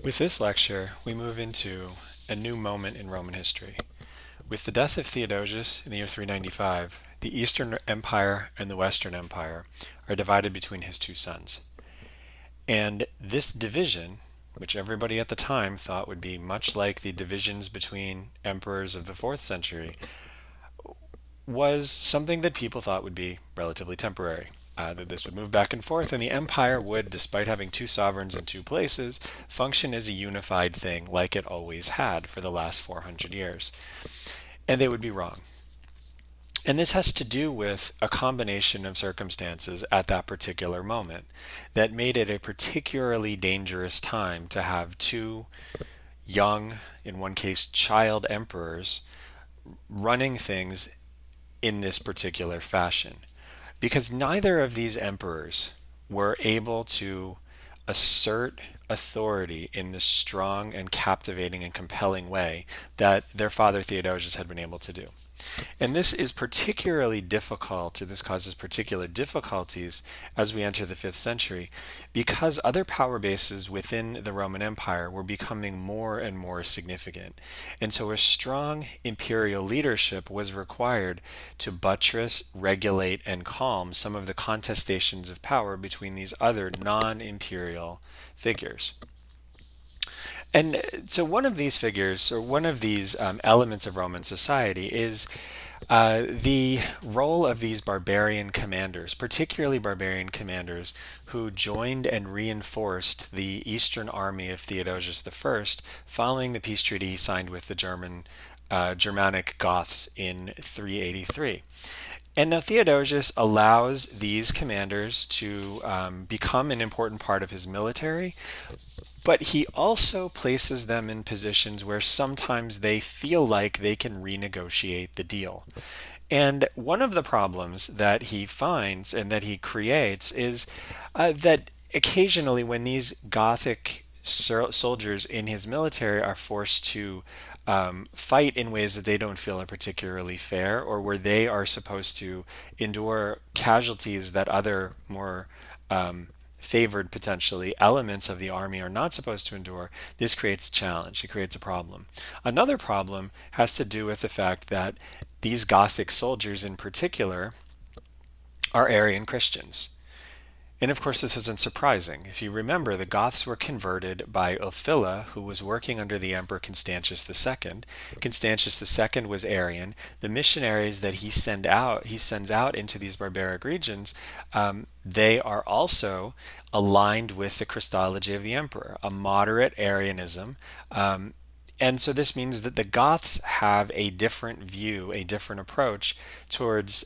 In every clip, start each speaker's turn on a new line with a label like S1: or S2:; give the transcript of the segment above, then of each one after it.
S1: With this lecture, we move into a new moment in Roman history. With the death of Theodosius in the year 395, the Eastern Empire and the Western Empire are divided between his two sons. And this division, which everybody at the time thought would be much like the divisions between emperors of the 4th century, was something that people thought would be relatively temporary. That this would move back and forth, and the empire would, despite having two sovereigns in two places, function as a unified thing like it always had for the last 400 years. And they would be wrong. And this has to do with a combination of circumstances at that particular moment that made it a particularly dangerous time to have two young, in one case, child emperors running things in this particular fashion. Because neither of these emperors were able to assert authority in the strong and captivating and compelling way that their father Theodosius had been able to do. And this is particularly difficult, or this causes particular difficulties as we enter the 5th century, because other power bases within the Roman Empire were becoming more and more significant. And so a strong imperial leadership was required to buttress, regulate, and calm some of the contestations of power between these other non-imperial figures. And so one of these figures, or one of these elements of Roman society, is the role of these barbarian commanders, particularly barbarian commanders who joined and reinforced the Eastern army of Theodosius I following the peace treaty he signed with the Germanic Goths in 383. And now Theodosius allows these commanders to become an important part of his military, but he also places them in positions where sometimes they feel like they can renegotiate the deal. And one of the problems that he finds and that he creates is that occasionally when these Gothic soldiers in his military are forced to fight in ways that they don't feel are particularly fair, or where they are supposed to endure casualties that other more favored potentially elements of the army are not supposed to endure, this creates a challenge. It creates a problem. Another problem has to do with the fact that these Gothic soldiers in particular are Arian Christians. And of course, this isn't surprising. If you remember, the Goths were converted by Ulfila, who was working under the Emperor Constantius II. Constantius II was Arian. The missionaries that he sends out into these barbaric regions, they are also aligned with the Christology of the emperor, a moderate Arianism. And so this means that the Goths have a different view, a different approach towards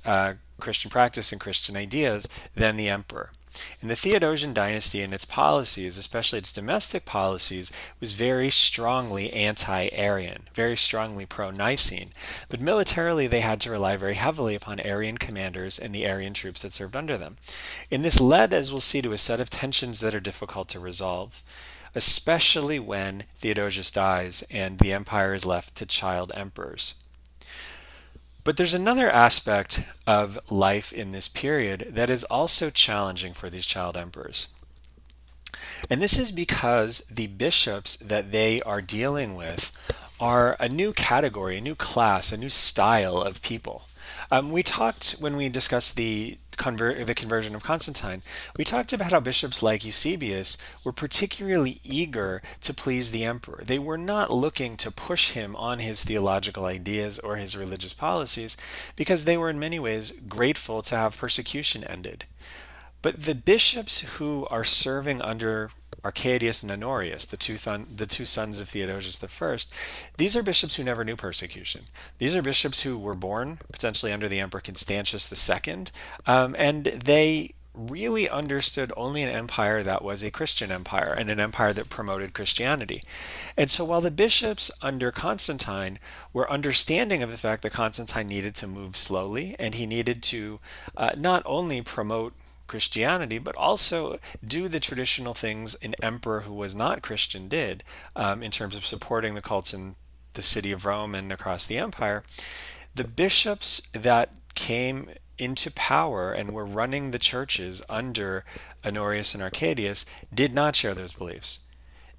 S1: Christian practice and Christian ideas than the emperor. And the Theodosian dynasty and its policies, especially its domestic policies, was very strongly anti-Arian, very strongly pro-Nicene. But militarily, they had to rely very heavily upon Arian commanders and the Arian troops that served under them. And this led, as we'll see, to a set of tensions that are difficult to resolve, especially when Theodosius dies and the empire is left to child emperors. But there's another aspect of life in this period that is also challenging for these child emperors. And this is because the bishops that they are dealing with are a new category, a new class, a new style of people. We talked, when we discussed the conversion of Constantine, we talked about how bishops like Eusebius were particularly eager to please the emperor. They were not looking to push him on his theological ideas or his religious policies because they were in many ways grateful to have persecution ended. But the bishops who are serving under Arcadius and Honorius, the two sons of Theodosius I, these are bishops who never knew persecution. These are bishops who were born potentially under the Emperor Constantius II, and they really understood only an empire that was a Christian empire and an empire that promoted Christianity. And so while the bishops under Constantine were understanding of the fact that Constantine needed to move slowly and he needed to not only promote Christianity, but also do the traditional things an emperor who was not Christian did in terms of supporting the cults in the city of Rome and across the empire, the bishops that came into power and were running the churches under Honorius and Arcadius did not share those beliefs.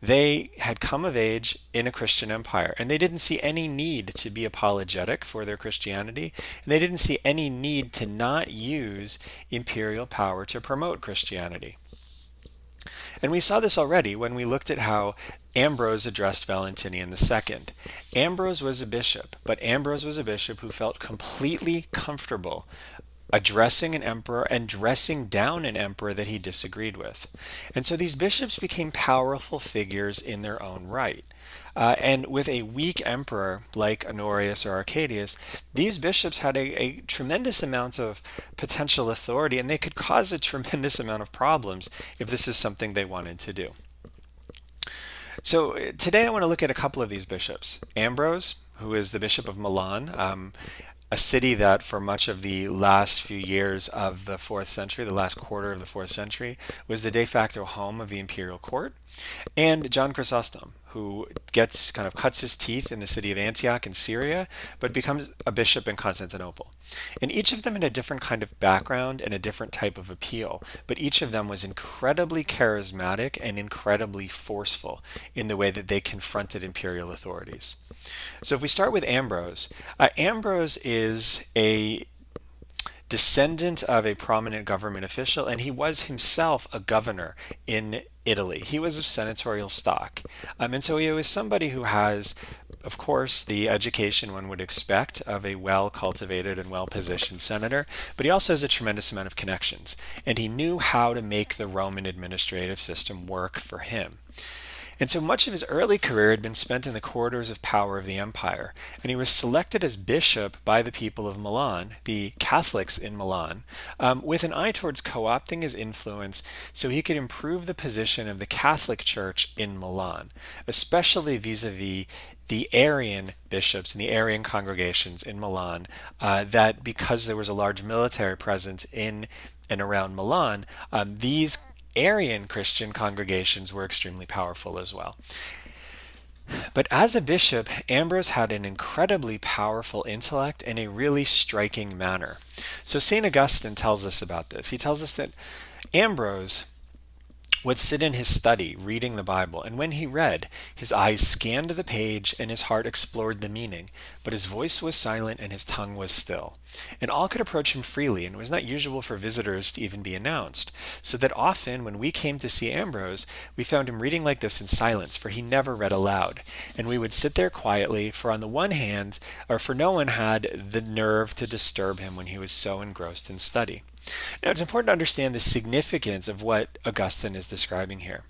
S1: They had come of age in a Christian empire, and they didn't see any need to be apologetic for their Christianity, and they didn't see any need to not use imperial power to promote Christianity. And we saw this already when we looked at how Ambrose addressed Valentinian II. Ambrose was a bishop, but Ambrose was a bishop who felt completely comfortable addressing an emperor and dressing down an emperor that he disagreed with. And so these bishops became powerful figures in their own right. And with a weak emperor like Honorius or Arcadius, these bishops had a tremendous amount of potential authority, and they could cause a tremendous amount of problems if this is something they wanted to do. So today I want to look at a couple of these bishops. Ambrose, who is the Bishop of Milan, a city that for much of the last few years of the 4th century, the last quarter of the 4th century, was the de facto home of the imperial court, and John Chrysostom, who cuts his teeth in the city of Antioch in Syria, but becomes a bishop in Constantinople. And each of them had a different kind of background and a different type of appeal, but each of them was incredibly charismatic and incredibly forceful in the way that they confronted imperial authorities. So if we start with Ambrose, Ambrose is a descendant of a prominent government official, and he was himself a governor in Italy. He was of senatorial stock. And so he was somebody who has, of course, the education one would expect of a well-cultivated and well-positioned senator, but he also has a tremendous amount of connections, and he knew how to make the Roman administrative system work for him. And so much of his early career had been spent in the corridors of power of the empire, and he was selected as bishop by the people of Milan, the Catholics in Milan, with an eye towards co-opting his influence so he could improve the position of the Catholic Church in Milan, especially vis-a-vis the Arian bishops and the Arian congregations in Milan, that because there was a large military presence in and around Milan, these Arian Christian congregations were extremely powerful as well. But as a bishop, Ambrose had an incredibly powerful intellect and a really striking manner. So St. Augustine tells us about this. He tells us that Ambrose would sit in his study reading the Bible, and when he read, his eyes scanned the page and his heart explored the meaning, but his voice was silent and his tongue was still. And all could approach him freely, and it was not usual for visitors to even be announced, so that often when we came to see Ambrose, we found him reading like this in silence, for he never read aloud. And we would sit there quietly, for on the one hand, for no one had the nerve to disturb him when he was so engrossed in study. Now, it's important to understand the significance of what Augustine is describing here.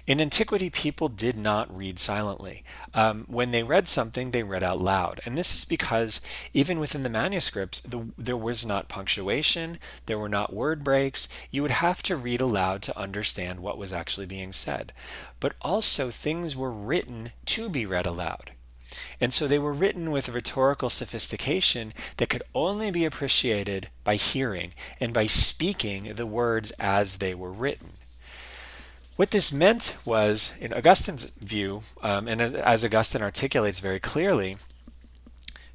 S1: In antiquity, people did not read silently. When they read something, they read out loud. And this is because even within the manuscripts, there was not punctuation, there were not word breaks. You would have to read aloud to understand what was actually being said. But also, things were written to be read aloud. And so they were written with a rhetorical sophistication that could only be appreciated by hearing and by speaking the words as they were written. What this meant was, in Augustine's view, and as Augustine articulates very clearly,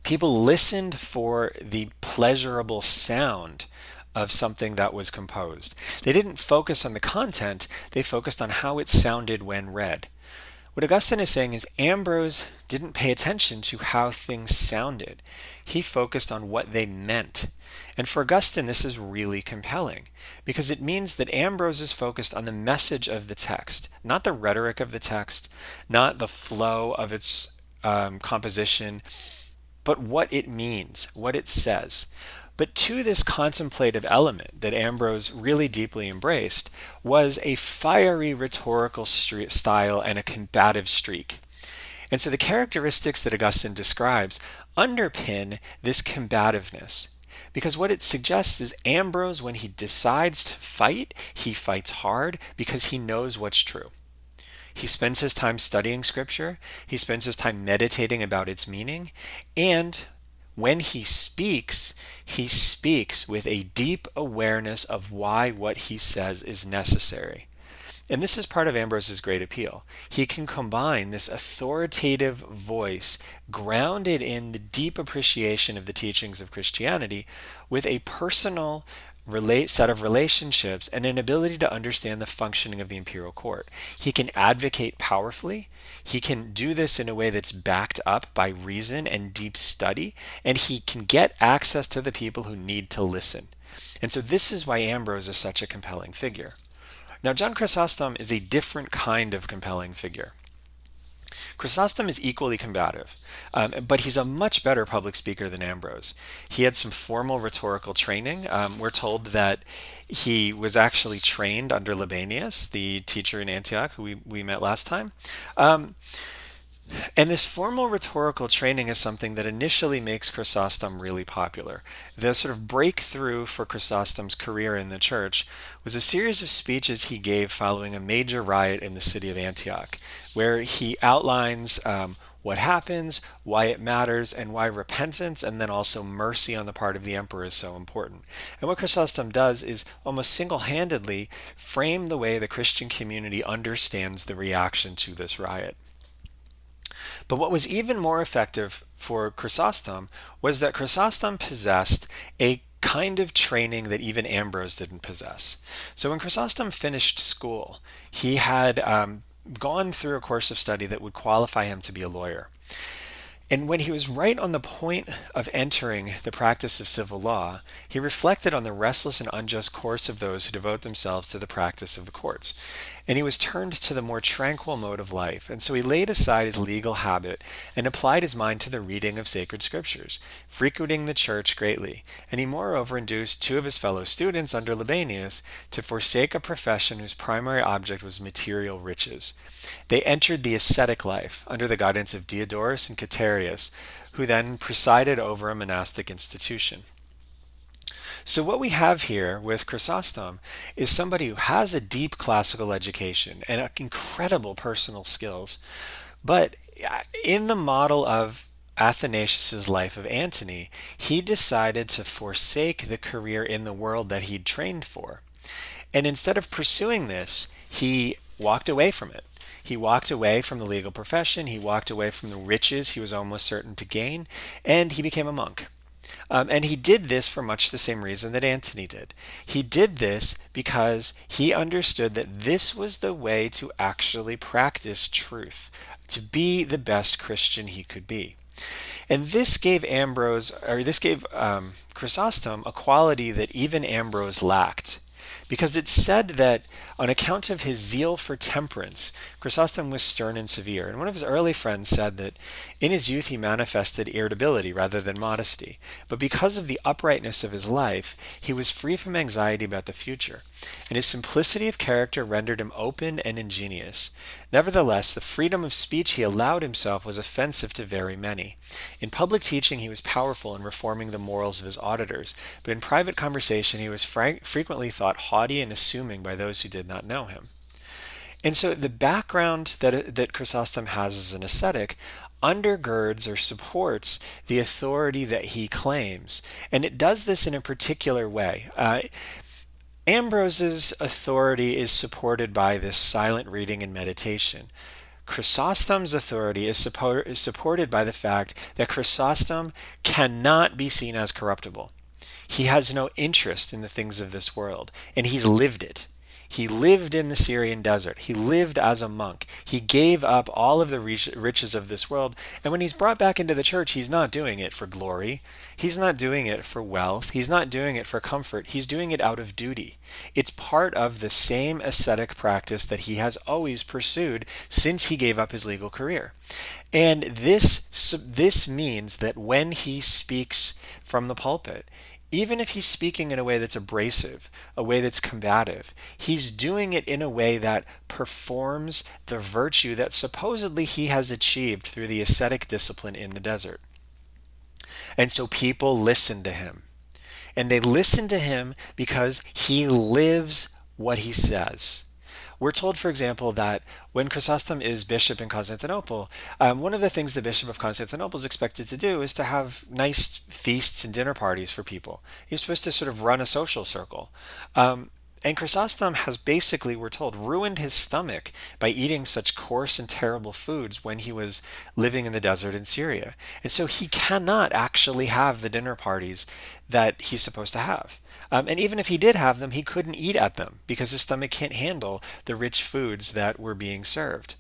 S1: people listened for the pleasurable sound of something that was composed. They didn't focus on the content, they focused on how it sounded when read. What Augustine is saying is Ambrose didn't pay attention to how things sounded. He focused on what they meant. And for Augustine, this is really compelling because it means that Ambrose is focused on the message of the text, not the rhetoric of the text, not the flow of its composition, but what it means, what it says. But to this contemplative element that Ambrose really deeply embraced was a fiery rhetorical style and a combative streak. And so the characteristics that Augustine describes underpin this combativeness. Because what it suggests is Ambrose, when he decides to fight, he fights hard because he knows what's true. He spends his time studying Scripture, he spends his time meditating about its meaning, and when he speaks with a deep awareness of why what he says is necessary. And this is part of Ambrose's great appeal. He can combine this authoritative voice grounded in the deep appreciation of the teachings of Christianity with a personal set of relationships and an ability to understand the functioning of the imperial court. He can advocate powerfully. He can do this in a way that's backed up by reason and deep study, and he can get access to the people who need to listen. And so this is why Ambrose is such a compelling figure. Now, John Chrysostom is a different kind of compelling figure. Chrysostom is equally combative, but he's a much better public speaker than Ambrose. He had some formal rhetorical training. We're told that he was actually trained under Libanius, the teacher in Antioch who we met last time. And this formal rhetorical training is something that initially makes Chrysostom really popular. The sort of breakthrough for Chrysostom's career in the church was a series of speeches he gave following a major riot in the city of Antioch, where he outlines what happens, why it matters, and why repentance and then also mercy on the part of the emperor is so important. And what Chrysostom does is almost single-handedly frame the way the Christian community understands the reaction to this riot. But what was even more effective for Chrysostom was that Chrysostom possessed a kind of training that even Ambrose didn't possess. So when Chrysostom finished school, he had gone through a course of study that would qualify him to be a lawyer. And when he was right on the point of entering the practice of civil law, he reflected on the restless and unjust course of those who devote themselves to the practice of the courts. And he was turned to the more tranquil mode of life, and so he laid aside his legal habit and applied his mind to the reading of sacred scriptures, frequenting the church greatly. And he moreover induced two of his fellow students under Libanius to forsake a profession whose primary object was material riches. They entered the ascetic life under the guidance of Diodorus and Courtiers, who then presided over a monastic institution. So what we have here with Chrysostom is somebody who has a deep classical education and incredible personal skills, but in the model of Athanasius's life of Antony, he decided to forsake the career in the world that he'd trained for. And instead of pursuing this, he walked away from it. He walked away from the legal profession, he walked away from the riches he was almost certain to gain, and he became a monk. And he did this for much the same reason that Antony did. He did this because he understood that this was the way to actually practice truth, to be the best Christian he could be. And this gave Chrysostom a quality that even Ambrose lacked. Because it's said that on account of his zeal for temperance, Chrysostom was stern and severe. And one of his early friends said that in his youth he manifested irritability rather than modesty. But because of the uprightness of his life, he was free from anxiety about the future. And his simplicity of character rendered him open and ingenious. Nevertheless, the freedom of speech he allowed himself was offensive to very many. In public teaching he was powerful in reforming the morals of his auditors, but in private conversation he was frequently thought haughty and assuming by those who did not know him. And so the background that Chrysostom has as an ascetic undergirds or supports the authority that he claims. And it does this in a particular way. Ambrose's authority is supported by this silent reading and meditation. Chrysostom's authority is supported by the fact that Chrysostom cannot be seen as corruptible. He has no interest in the things of this world, and he's lived it. He lived in the Syrian desert. He lived as a monk. He gave up all of the riches of this world. And when he's brought back into the church, he's not doing it for glory. He's not doing it for wealth. He's not doing it for comfort. He's doing it out of duty. It's part of the same ascetic practice that he has always pursued since he gave up his legal career. And this means that when he speaks from the pulpit, even if he's speaking in a way that's abrasive, a way that's combative, he's doing it in a way that performs the virtue that supposedly he has achieved through the ascetic discipline in the desert. And so people listen to him. And they listen to him because he lives what he says. We're told, for example, that when Chrysostom is bishop in Constantinople, one of the things the bishop of Constantinople is expected to do is to have nice feasts and dinner parties for people. He's supposed to sort of run a social circle. And Chrysostom has basically, we're told, ruined his stomach by eating such coarse and terrible foods when he was living in the desert in Syria. And so he cannot actually have the dinner parties that he's supposed to have. And even if he did have them, he couldn't eat at them because his stomach can't handle the rich foods that were being served.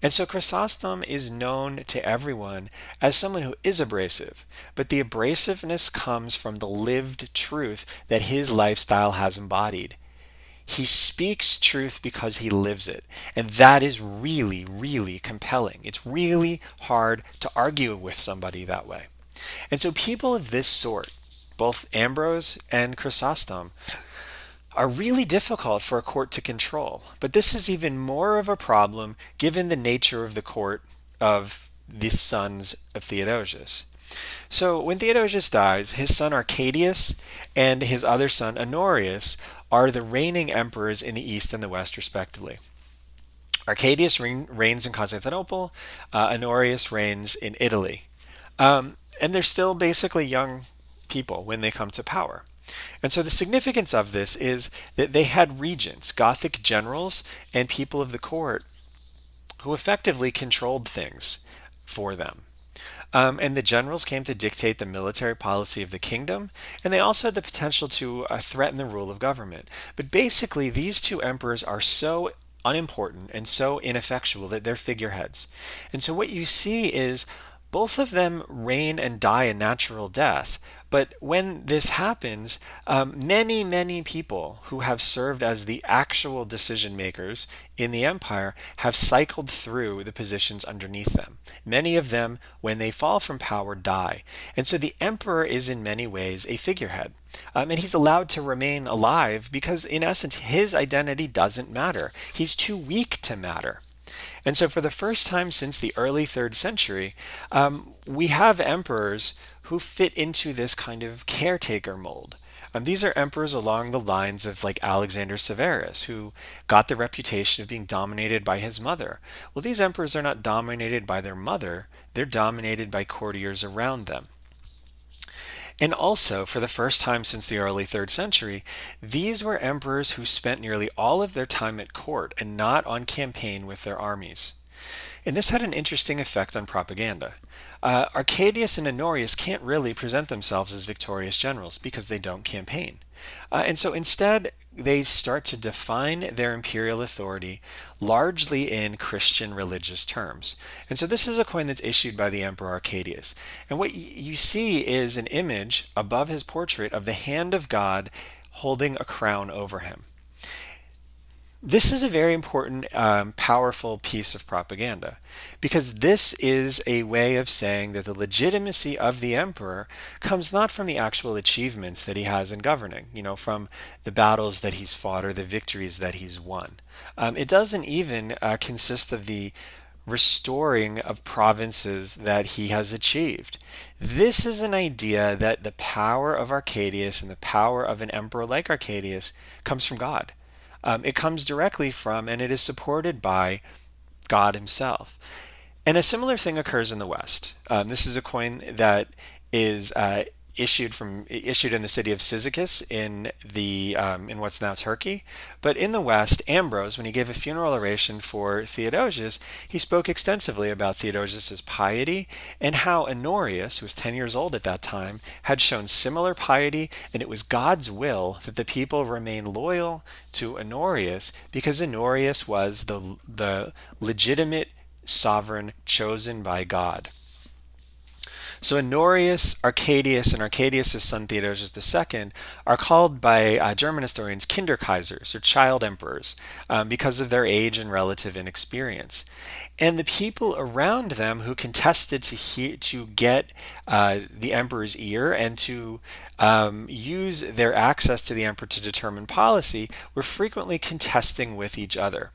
S1: And so Chrysostom is known to everyone as someone who is abrasive, but the abrasiveness comes from the lived truth that his lifestyle has embodied. He speaks truth because he lives it. And that is really, really compelling. It's really hard to argue with somebody that way. And so people of this sort, both Ambrose and Chrysostom, are really difficult for a court to control. But this is even more of a problem given the nature of the court of the sons of Theodosius. So when Theodosius dies, his son Arcadius and his other son Honorius are the reigning emperors in the east and the west, respectively. Arcadius reigns in Constantinople, Honorius reigns in Italy. And they're still basically young people when they come to power. And so the significance of this is that they had regents, Gothic generals, and people of the court who effectively controlled things for them. And the generals came to dictate the military policy of the kingdom, and they also had the potential to threaten the rule of government. But basically, these two emperors are so unimportant and so ineffectual that they're figureheads. And so what you see is both of them reign and die a natural death. But when this happens, many, many people who have served as the actual decision makers in the empire have cycled through the positions underneath them. Many of them, when they fall from power, die. And so the emperor is in many ways a figurehead. And he's allowed to remain alive because, in essence, his identity doesn't matter. He's too weak to matter. And so for the first time since the early 3rd century, we have emperors who fit into this kind of caretaker mold. These are emperors along the lines of like Alexander Severus, who got the reputation of being dominated by his mother. Well, these emperors are not dominated by their mother, they're dominated by courtiers around them. And also, for the first time since the early 3rd century, these were emperors who spent nearly all of their time at court and not on campaign with their armies. And this had an interesting effect on propaganda. Arcadius and Honorius can't really present themselves as victorious generals because they don't campaign. And so instead, they start to define their imperial authority largely in Christian religious terms. And so this is a coin that's issued by the Emperor Arcadius. And what you see is an image above his portrait of the hand of God holding a crown over him. This is a very important, powerful piece of propaganda, because this is a way of saying that the legitimacy of the emperor comes not from the actual achievements that he has in governing, from the battles that he's fought or the victories that he's won. It doesn't even consist of the restoring of provinces that he has achieved. This is an idea that the power of Arcadius and the power of an emperor like Arcadius comes from God. It comes directly from, and it is supported by, God himself. And a similar thing occurs in the West. This is a coin that is issued in the city of Cyzicus in what's now Turkey. But in the West, Ambrose, when he gave a funeral oration for Theodosius, he spoke extensively about Theodosius's piety and how Honorius, who was 10 years old at that time, had shown similar piety, and it was God's will that the people remain loyal to Honorius because Honorius was the legitimate sovereign chosen by God. So Honorius, Arcadius, and Arcadius' son Theodosius II are called by German historians Kinderkaisers, or child emperors, because of their age and relative inexperience. And the people around them who contested to get the emperor's ear and to use their access to the emperor to determine policy were frequently contesting with each other.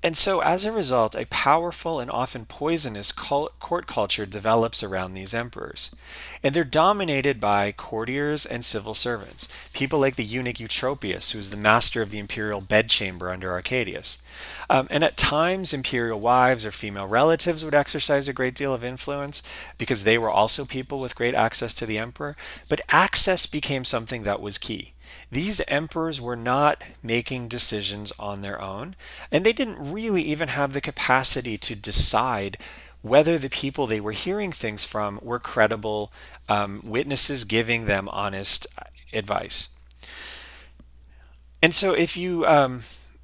S1: And so, as a result, a powerful and often poisonous court culture develops around these emperors. And they're dominated by courtiers and civil servants, people like the eunuch Eutropius, who was the master of the imperial bedchamber under Arcadius. And at times, imperial wives or female relatives would exercise a great deal of influence because they were also people with great access to the emperor. But access became something that was key. These emperors were not making decisions on their own, and they didn't really even have the capacity to decide whether the people they were hearing things from were credible witnesses giving them honest advice. And so if you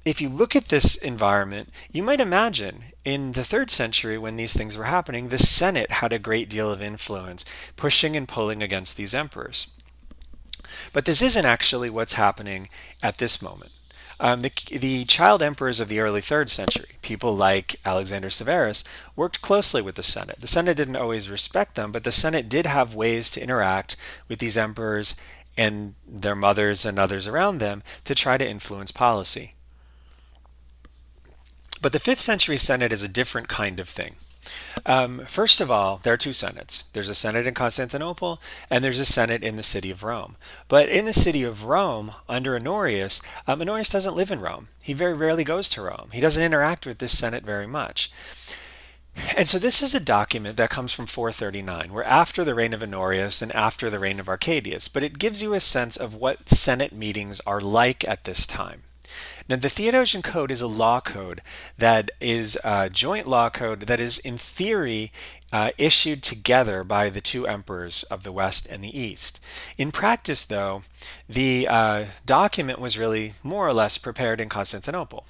S1: look at this environment, you might imagine in the 3rd century when these things were happening, the Senate had a great deal of influence, pushing and pulling against these emperors. But this isn't actually what's happening at this moment. The child emperors of the early 3rd century, people like Alexander Severus, worked closely with the Senate. The Senate didn't always respect them, but the Senate did have ways to interact with these emperors and their mothers and others around them to try to influence policy. But the 5th century Senate is a different kind of thing. First of all, there are 2 senates. There's a Senate in Constantinople, and there's a Senate in the city of Rome. But in the city of Rome, under Honorius, Honorius doesn't live in Rome. He very rarely goes to Rome. He doesn't interact with this Senate very much. And so this is a document that comes from 439. We're after the reign of Honorius and after the reign of Arcadius, but it gives you a sense of what Senate meetings are like at this time. Now, the Theodosian Code is a law code that is a joint law code that is, in theory, issued together by the 2 emperors of the West and the East. In practice, though, the document was really more or less prepared in Constantinople.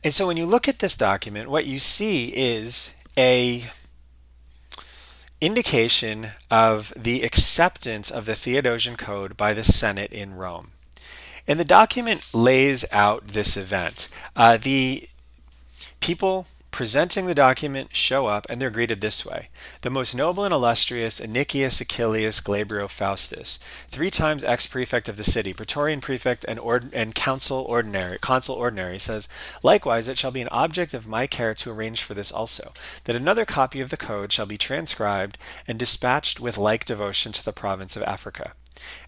S1: And so when you look at this document, what you see is a indication of the acceptance of the Theodosian Code by the Senate in Rome. And the document lays out this event. The people presenting the document show up and they're greeted this way. The most noble and illustrious Anicius Achilles Glabrio Faustus, 3 times ex-prefect of the city, praetorian prefect and consul ordinary, says, likewise it shall be an object of my care to arrange for this also, that another copy of the code shall be transcribed and dispatched with like devotion to the province of Africa.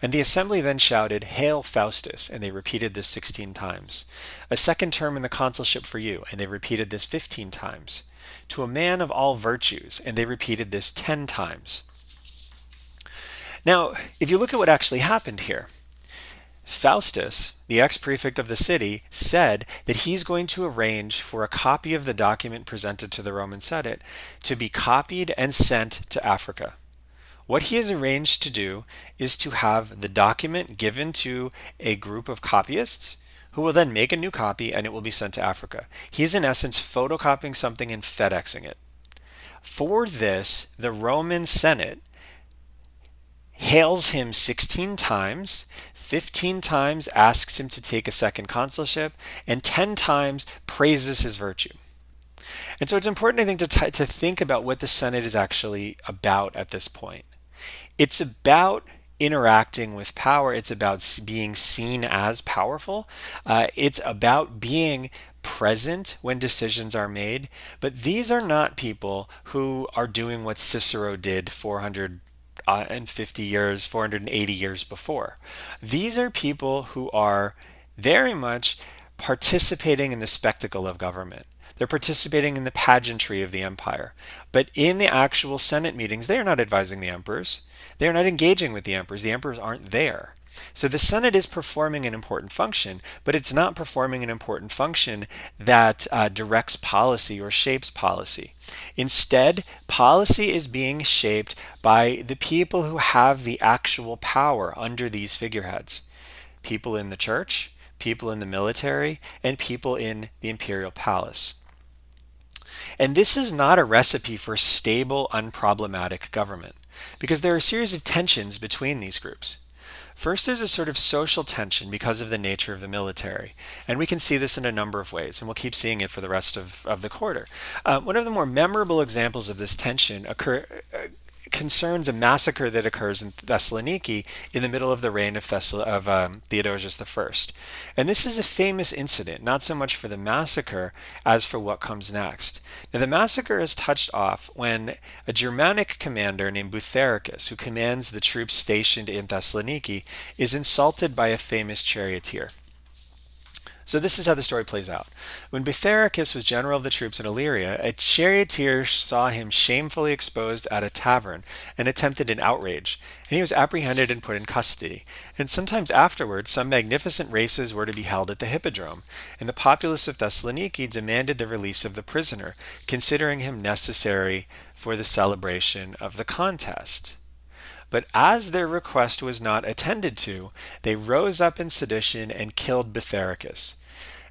S1: And the assembly then shouted, Hail Faustus, and they repeated this 16 times. A second term in the consulship for you, and they repeated this 15 times. To a man of all virtues, and they repeated this 10 times. Now, if you look at what actually happened here, Faustus, the ex-prefect of the city, said that he's going to arrange for a copy of the document presented to the Roman Senate to be copied and sent to Africa. What he has arranged to do is to have the document given to a group of copyists who will then make a new copy and it will be sent to Africa. He is in essence photocopying something and FedExing it. For this, the Roman Senate hails him 16 times, 15 times asks him to take a second consulship, and 10 times praises his virtue. And so it's important, I think, to think about what the Senate is actually about at this point. It's about interacting with power. It's about being seen as powerful. It's about being present when decisions are made. But these are not people who are doing what Cicero did 480 years before. These are people who are very much participating in the spectacle of government. They're participating in the pageantry of the empire. But in the actual Senate meetings, they are not advising the emperors. They are not engaging with the emperors. The emperors aren't there. So the Senate is performing an important function, but it's not performing an important function that directs policy or shapes policy. Instead, policy is being shaped by the people who have the actual power under these figureheads. People in the church, people in the military, and people in the imperial palace. And this is not a recipe for stable, unproblematic government, because there are a series of tensions between these groups. First, there's a sort of social tension because of the nature of the military. And we can see this in a number of ways, and we'll keep seeing it for the rest of the quarter. One of the more memorable examples of this tension concerns a massacre that occurs in Thessaloniki in the middle of the reign of Theodosius I. And this is a famous incident, not so much for the massacre as for what comes next. Now, the massacre is touched off when a Germanic commander named Buthericus, who commands the troops stationed in Thessaloniki, is insulted by a famous charioteer. So this is how the story plays out. When Bitharicus was general of the troops in Illyria, a charioteer saw him shamefully exposed at a tavern and attempted an outrage, and he was apprehended and put in custody. And sometimes afterwards, some magnificent races were to be held at the hippodrome, and the populace of Thessaloniki demanded the release of the prisoner, considering him necessary for the celebration of the contest. But as their request was not attended to, they rose up in sedition and killed Bitharicus.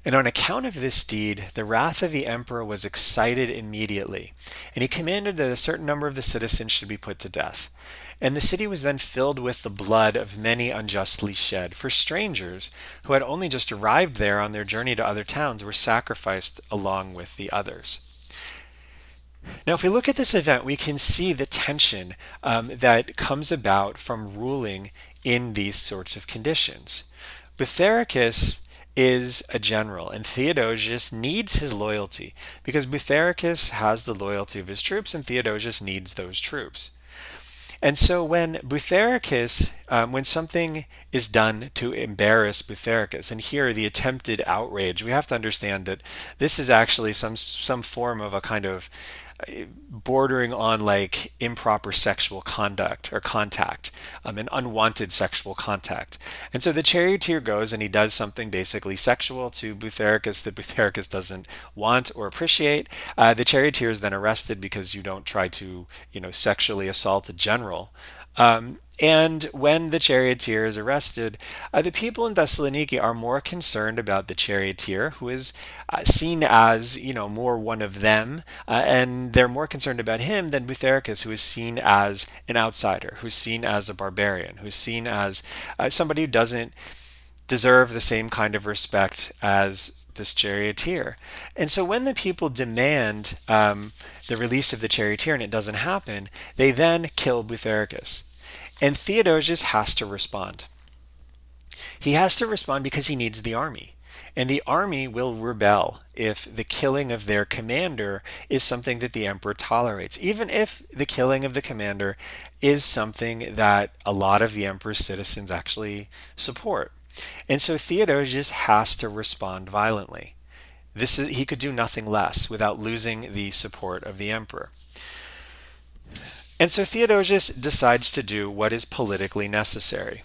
S1: And on account of this deed, the wrath of the emperor was excited immediately, and he commanded that a certain number of the citizens should be put to death. And the city was then filled with the blood of many unjustly shed, for strangers, who had only just arrived there on their journey to other towns, were sacrificed along with the others. Now, if we look at this event, we can see the tension that comes about from ruling in these sorts of conditions. Bitharicus is a general, and Theodosius needs his loyalty because Bitharicus has the loyalty of his troops, and Theodosius needs those troops. And so when Bitharicus, when something is done to embarrass Bitharicus, and here the attempted outrage, we have to understand that this is actually some form of a kind of bordering on like improper sexual conduct or contact, an unwanted sexual contact. And so the charioteer goes and he does something basically sexual to Bitharicus that Bitharicus doesn't want or appreciate. The charioteer is then arrested because you don't try to, sexually assault a general. And when the charioteer is arrested, the people in Thessaloniki are more concerned about the charioteer, who is seen as, more one of them, and they're more concerned about him than Bitharicus, who is seen as an outsider, who's seen as a barbarian, who's seen as somebody who doesn't deserve the same kind of respect as this charioteer. And so when the people demand the release of the charioteer and it doesn't happen, they then kill Bitharicus. And Theodosius has to respond. He has to respond because he needs the army. And the army will rebel if the killing of their commander is something that the emperor tolerates, even if the killing of the commander is something that a lot of the emperor's citizens actually support. And so Theodosius has to respond violently. He could do nothing less without losing the support of the emperor. And so Theodosius decides to do what is politically necessary.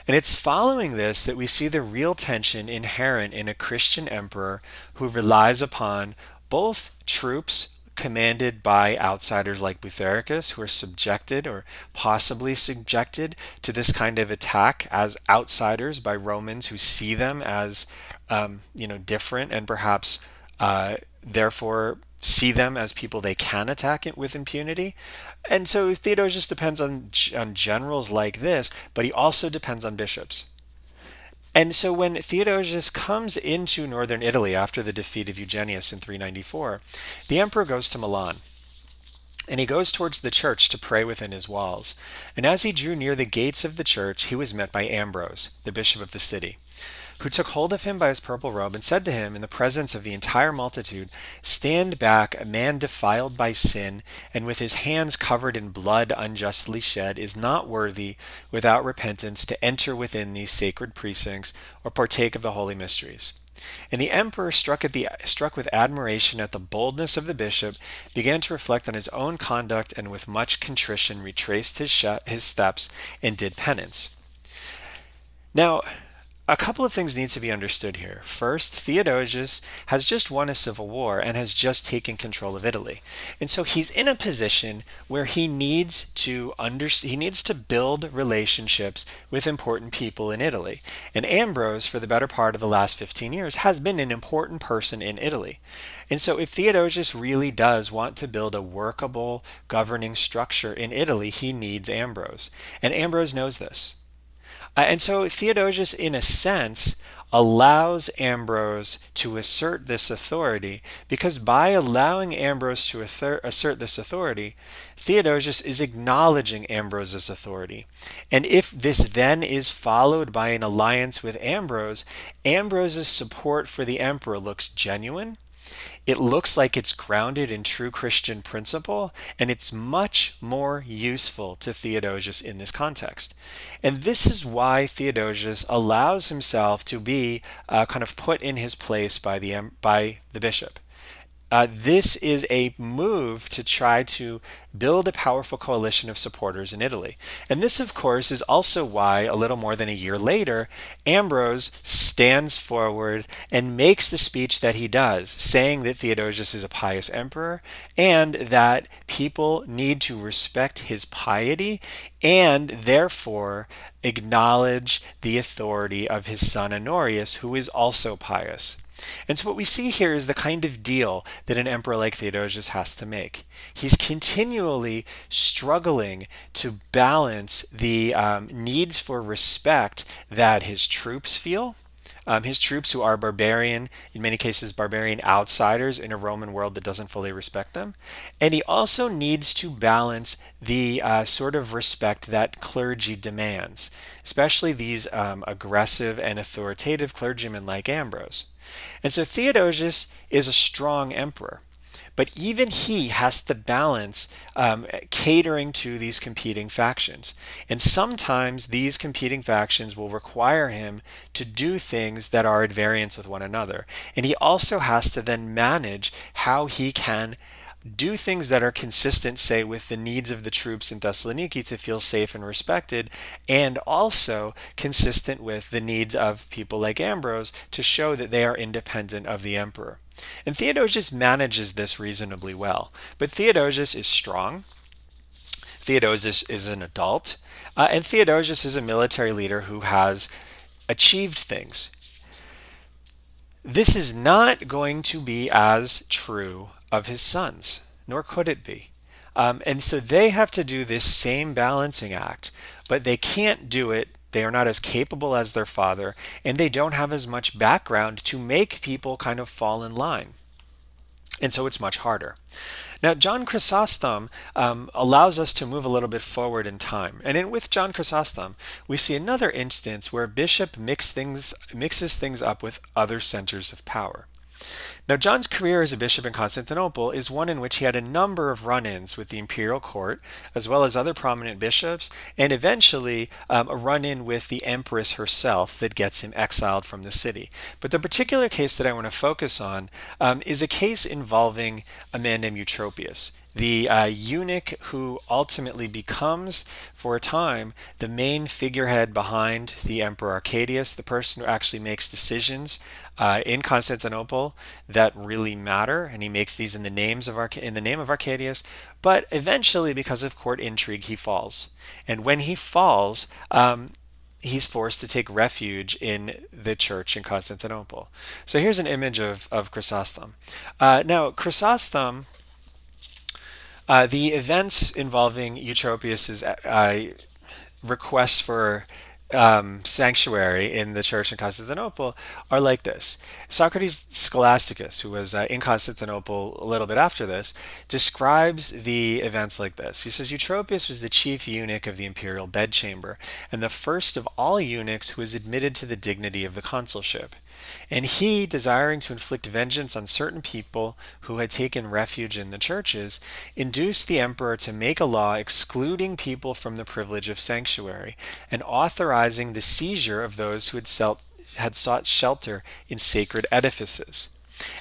S1: And it's following this that we see the real tension inherent in a Christian emperor who relies upon both troops commanded by outsiders like Bitharicus, who are subjected or possibly subjected to this kind of attack as outsiders by Romans who see them as different and perhaps therefore see them as people they can attack it with impunity. And so Theodosius depends on generals like this, but he also depends on bishops. And so when Theodosius comes into northern Italy after the defeat of Eugenius in 394, the emperor goes to Milan. And he goes towards the church to pray within his walls. And as he drew near the gates of the church, he was met by Ambrose, the bishop of the city, who took hold of him by his purple robe and said to him in the presence of the entire multitude, "Stand back, a man defiled by sin and with his hands covered in blood unjustly shed is not worthy, without repentance, to enter within these sacred precincts or partake of the holy mysteries." And the emperor, struck with admiration at the boldness of the bishop, began to reflect on his own conduct and with much contrition retraced his steps and did penance. Now, a couple of things need to be understood here. First, Theodosius has just won a civil war and has just taken control of Italy. And so he's in a position where he needs to build relationships with important people in Italy. And Ambrose, for the better part of the last 15 years, has been an important person in Italy. And so if Theodosius really does want to build a workable governing structure in Italy, he needs Ambrose. And Ambrose knows this. And so Theodosius, in a sense, allows Ambrose to assert this authority, because by allowing Ambrose to assert this authority, Theodosius is acknowledging Ambrose's authority. And if this then is followed by an alliance with Ambrose, Ambrose's support for the emperor looks genuine, It looks like it's grounded in true Christian principle, and it's much more useful to Theodosius in this context. And this is why Theodosius allows himself to be kind of put in his place by the bishop. This is a move to try to build a powerful coalition of supporters in Italy. And this, of course, is also why, a little more than a year later, Ambrose stands forward and makes the speech that he does, saying that Theodosius is a pious emperor and that people need to respect his piety and therefore acknowledge the authority of his son Honorius, who is also pious. And so what we see here is the kind of deal that an emperor like Theodosius has to make. He's continually struggling to balance the needs for respect that his troops feel. His troops, who are barbarian, in many cases barbarian outsiders in a Roman world that doesn't fully respect them. And he also needs to balance the sort of respect that clergy demands, especially these aggressive and authoritative clergymen like Ambrose. And so Theodosius is a strong emperor, but even he has to balance catering to these competing factions. And sometimes these competing factions will require him to do things that are at variance with one another. And he also has to then manage how he can do things that are consistent, say, with the needs of the troops in Thessaloniki to feel safe and respected, and also consistent with the needs of people like Ambrose to show that they are independent of the emperor. And Theodosius manages this reasonably well. But Theodosius is strong. Theodosius is an adult. And Theodosius is a military leader who has achieved things. This is not going to be as true of his sons, nor could it be. And so they have to do this same balancing act, but they can't do it. They are not as capable as their father, and they don't have as much background to make people kind of fall in line. And so it's much harder. Now, John Chrysostom allows us to move a little bit forward in time. And with John Chrysostom, we see another instance where a bishop mixes things up with other centers of power. Now, John's career as a bishop in Constantinople is one in which he had a number of run-ins with the imperial court, as well as other prominent bishops, and eventually a run-in with the empress herself that gets him exiled from the city. But the particular case that I want to focus on is a case involving a man named Eutropius, the eunuch who ultimately becomes, for a time, the main figurehead behind the Emperor Arcadius, the person who actually makes decisions in Constantinople that really matter, and he makes these in the name of Arcadius. But eventually, because of court intrigue, he falls. And when he falls, he's forced to take refuge in the church in Constantinople. So here's an image of Chrysostom. Now, Chrysostom, the events involving Eutropius's request for sanctuary in the church in Constantinople are like this. Socrates Scholasticus, who was in Constantinople a little bit after this, describes the events like this. He says, Eutropius was the chief eunuch of the imperial bedchamber, and the first of all eunuchs who was admitted to the dignity of the consulship. And he, desiring to inflict vengeance on certain people who had taken refuge in the churches, induced the emperor to make a law excluding people from the privilege of sanctuary, and authorizing the seizure of those who had sought shelter in sacred edifices.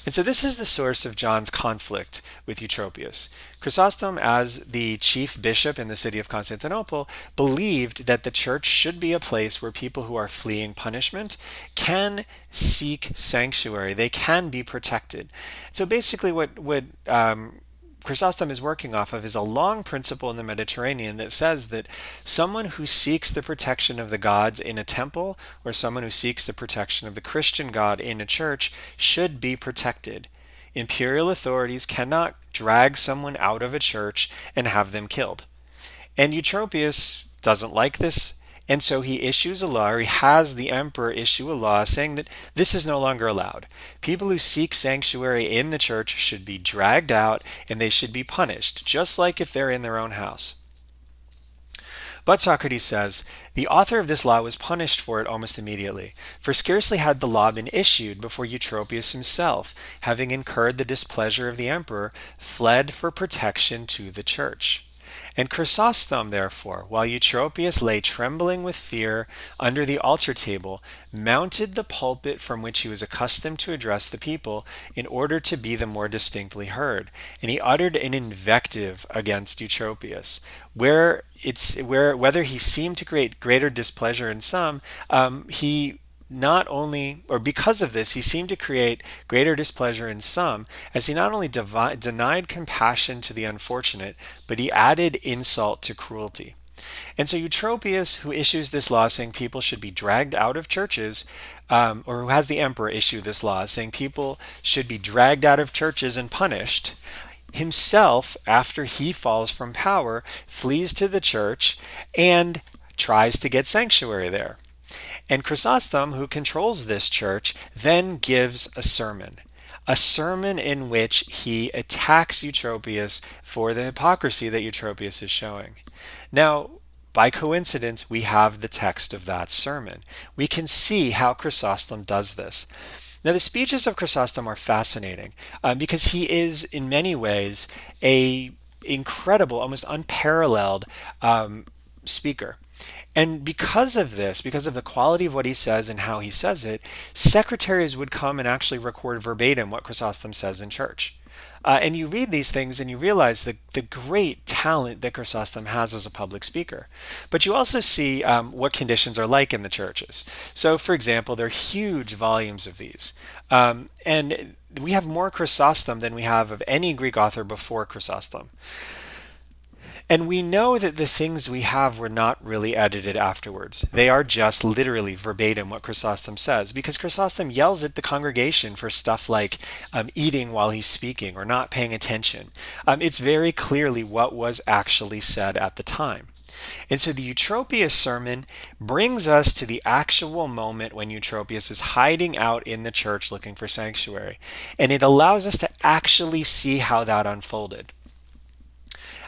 S1: And so this is the source of John's conflict with Eutropius. Chrysostom, as the chief bishop in the city of Constantinople, believed that the church should be a place where people who are fleeing punishment can seek sanctuary. They can be protected. So basically what Chrysostom is working off of is a long principle in the Mediterranean that says that someone who seeks the protection of the gods in a temple or someone who seeks the protection of the Christian God in a church should be protected. Imperial authorities cannot drag someone out of a church and have them killed. And Eutropius doesn't like this, and so he issues a law, or he has the emperor issue a law saying that this is no longer allowed. People who seek sanctuary in the church should be dragged out and they should be punished, just like if they're in their own house. But Socrates says, the author of this law was punished for it almost immediately, for scarcely had the law been issued before Eutropius himself, having incurred the displeasure of the emperor, fled for protection to the church. And Chrysostom, therefore, while Eutropius lay trembling with fear under the altar table, mounted the pulpit from which he was accustomed to address the people in order to be the more distinctly heard. And he uttered an invective against Eutropius, whether he seemed to create greater displeasure in some, he not only, or because of this, he seemed to create greater displeasure in some, as he not only denied compassion to the unfortunate, but he added insult to cruelty. And so Eutropius, who issues this law saying people should be dragged out of churches, or who has the emperor issue this law saying people should be dragged out of churches and punished, himself, after he falls from power, flees to the church and tries to get sanctuary there. And Chrysostom, who controls this church, then gives a sermon in which he attacks Eutropius for the hypocrisy that Eutropius is showing. Now, by coincidence, we have the text of that sermon. We can see how Chrysostom does this. Now, the speeches of Chrysostom are fascinating because he is, in many ways, a incredible, almost unparalleled speaker. And because of this, because of the quality of what he says and how he says it, secretaries would come and actually record verbatim what Chrysostom says in church. And you read these things and you realize the great talent that Chrysostom has as a public speaker. But you also see what conditions are like in the churches. So, for example, there are huge volumes of these. And we have more Chrysostom than we have of any Greek author before Chrysostom. And we know that the things we have were not really edited afterwards. They are just literally verbatim what Chrysostom says, because Chrysostom yells at the congregation for stuff like eating while he's speaking or not paying attention. It's very clearly what was actually said at the time. And so the Eutropius sermon brings us to the actual moment when Eutropius is hiding out in the church looking for sanctuary. And it allows us to actually see how that unfolded.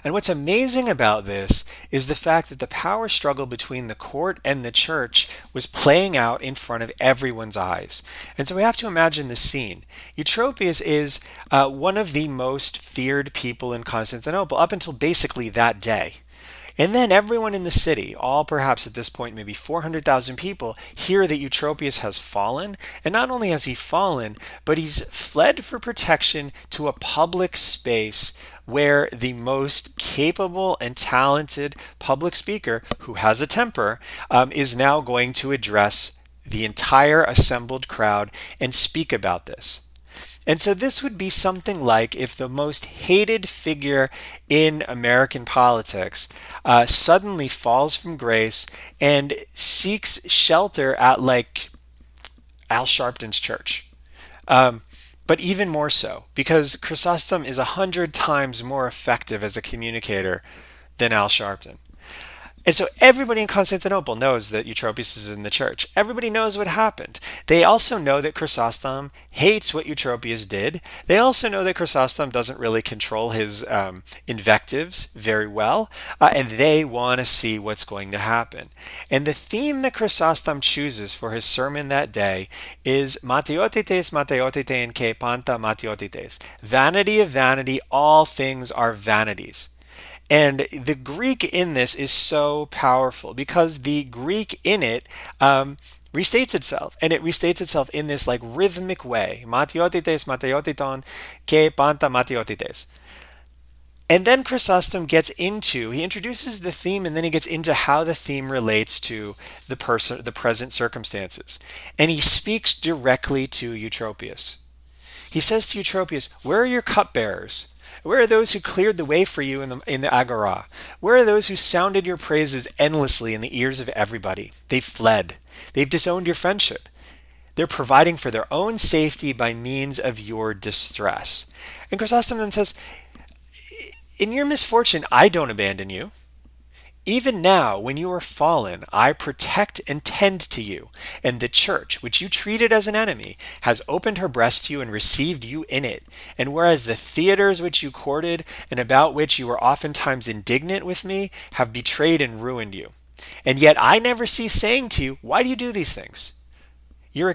S1: And what's amazing about this is the fact that the power struggle between the court and the church was playing out in front of everyone's eyes. And so we have to imagine the scene. Eutropius is one of the most feared people in Constantinople up until basically that day. And then everyone in the city, all perhaps at this point maybe 400,000 people, hear that Eutropius has fallen. And not only has he fallen, but he's fled for protection to a public space where the most capable and talented public speaker, who has a temper, is now going to address the entire assembled crowd and speak about this. And so this would be something like if the most hated figure in American politics suddenly falls from grace and seeks shelter at like Al Sharpton's church. But even more so, because Chrysostom is 100 times more effective as a communicator than Al Sharpton. And so everybody in Constantinople knows that Eutropius is in the church. Everybody knows what happened. They also know that Chrysostom hates what Eutropius did. They also know that Chrysostom doesn't really control his invectives very well, and they want to see what's going to happen. And the theme that Chrysostom chooses for his sermon that day is Matiotites, Matiotites, ke panta Matiotites. Vanity of vanity, all things are vanities. And the Greek in this is so powerful because the Greek in it restates itself, and it restates itself in this like rhythmic way. Matiotites, matiotiton, ke panta matiotites. And then Chrysostom he introduces the theme, and then he gets into how the theme relates to the present circumstances. And he speaks directly to Eutropius. He says to Eutropius, "Where are your cupbearers? Where are those who cleared the way for you in the agora? Where are those who sounded your praises endlessly in the ears of everybody? They've fled. They've disowned your friendship. They're providing for their own safety by means of your distress." And Chrysostom then says, "In your misfortune, I don't abandon you. Even now, when you are fallen, I protect and tend to you, and the church, which you treated as an enemy, has opened her breast to you and received you in it. And whereas the theaters which you courted, and about which you were oftentimes indignant with me, have betrayed and ruined you. And yet I never cease saying to you, why do you do these things? You're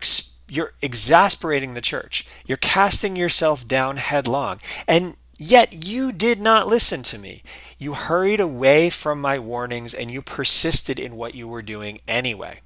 S1: exasperating the church. You're casting yourself down headlong. And yet you did not listen to me. You hurried away from my warnings and you persisted in what you were doing anyway.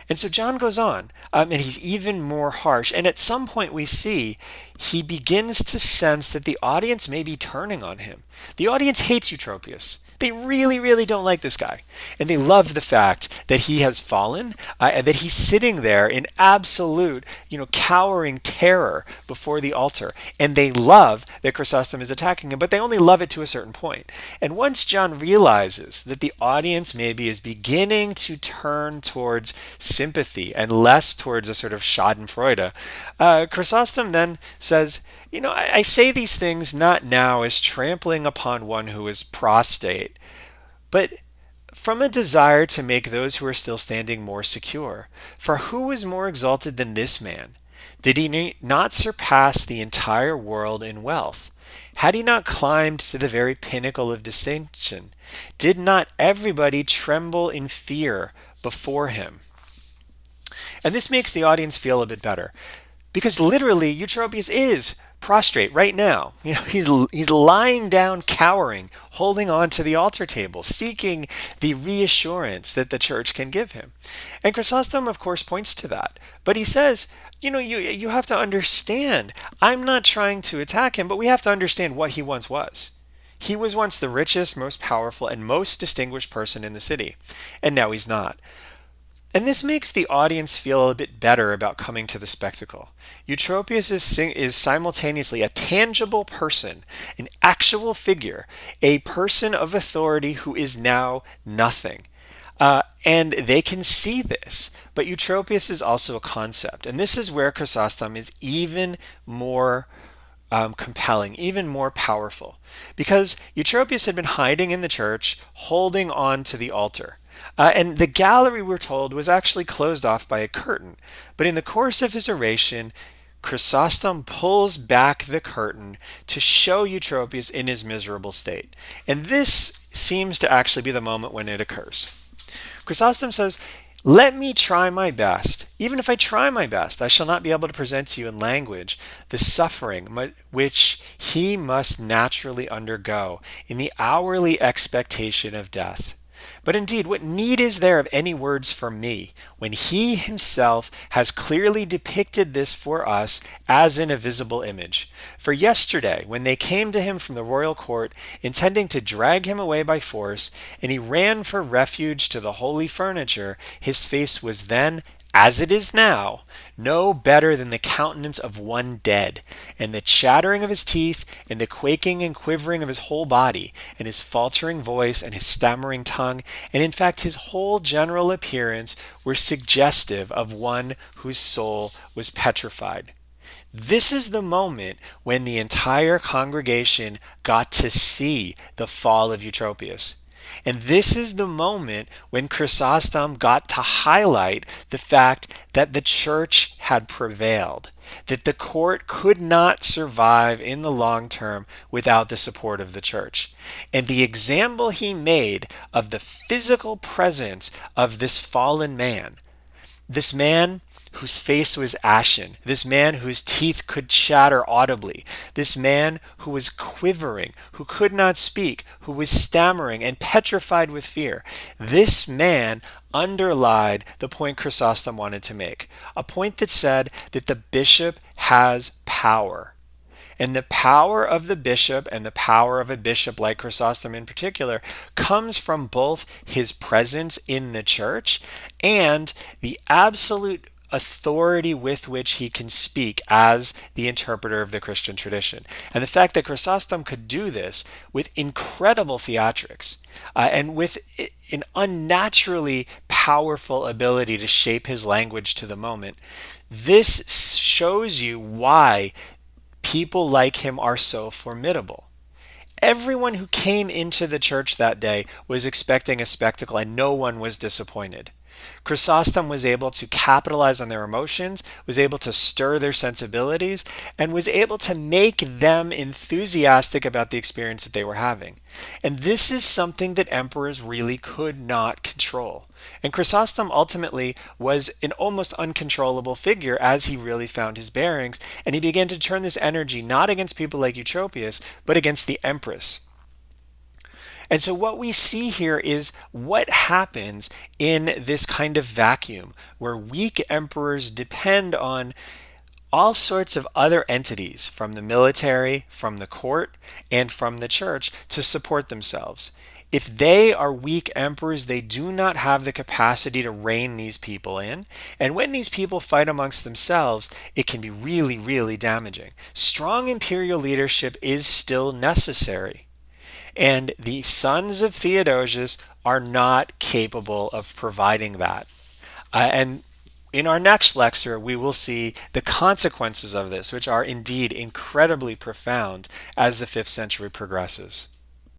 S1: And so John goes on, and he's even more harsh. And at some point we see he begins to sense that the audience may be turning on him. The audience hates Eutropius. They really, really don't like this guy. And they love the fact that he has fallen and that he's sitting there in absolute, cowering terror before the altar. And they love that Chrysostom is attacking him, but they only love it to a certain point. And once John realizes that the audience maybe is beginning to turn towards sympathy and less towards a sort of schadenfreude, Chrysostom then says, I say these things not now as trampling upon one who is prostrate, but from a desire to make those who are still standing more secure. For who is more exalted than this man? Did he not surpass the entire world in wealth? Had he not climbed to the very pinnacle of distinction? Did not everybody tremble in fear before him? And this makes the audience feel a bit better. Because literally, Eutropius is prostrate right now. He's lying down, cowering, holding on to the altar table, seeking the reassurance that the church can give him. And Chrysostom, of course, points to that. But he says, you have to understand, I'm not trying to attack him, but we have to understand what he once was. He was once the richest, most powerful, and most distinguished person in the city. And now he's not. And this makes the audience feel a bit better about coming to the spectacle. Eutropius is simultaneously a tangible person, an actual figure, a person of authority who is now nothing. And they can see this. But Eutropius is also a concept. And this is where Chrysostom is even more compelling, even more powerful. Because Eutropius had been hiding in the church, holding on to the altar. And the gallery, we're told, was actually closed off by a curtain. But in the course of his oration, Chrysostom pulls back the curtain to show Eutropius in his miserable state. And this seems to actually be the moment when it occurs. Chrysostom says, let me try my best. Even if I try my best, I shall not be able to present to you in language the suffering which he must naturally undergo in the hourly expectation of death. But indeed, what need is there of any words from me, when he himself has clearly depicted this for us as in a visible image? For yesterday, when they came to him from the royal court, intending to drag him away by force, and he ran for refuge to the holy furniture, his face was then, as it is now, no better than the countenance of one dead, and the chattering of his teeth, and the quaking and quivering of his whole body, and his faltering voice, and his stammering tongue, and in fact his whole general appearance were suggestive of one whose soul was petrified. This is the moment when the entire congregation got to see the fall of Eutropius. And this is the moment when Chrysostom got to highlight the fact that the church had prevailed, that the court could not survive in the long term without the support of the church. And the example he made of the physical presence of this fallen man, this man whose face was ashen, this man whose teeth could chatter audibly, this man who was quivering, who could not speak, who was stammering and petrified with fear. This man underlined the point Chrysostom wanted to make, a point that said that the bishop has power. And the power of the bishop, and the power of a bishop like Chrysostom in particular, comes from both his presence in the church and the absolute authority with which he can speak as the interpreter of the Christian tradition. And the fact that Chrysostom could do this with incredible theatrics and with an unnaturally powerful ability to shape his language to the moment, this shows you why people like him are so formidable. Everyone who came into the church that day was expecting a spectacle, and no one was disappointed. Chrysostom was able to capitalize on their emotions, was able to stir their sensibilities, and was able to make them enthusiastic about the experience that they were having. And this is something that emperors really could not control. And Chrysostom ultimately was an almost uncontrollable figure as he really found his bearings, and he began to turn this energy not against people like Eutropius, but against the empress. And so what we see here is what happens in this kind of vacuum where weak emperors depend on all sorts of other entities from the military, from the court, and from the church to support themselves. If they are weak emperors, they do not have the capacity to rein these people in. And when these people fight amongst themselves, it can be really, really damaging. Strong imperial leadership is still necessary. And the sons of Theodosius are not capable of providing that. And in our next lecture, we will see the consequences of this, which are indeed incredibly profound as the 5th century progresses.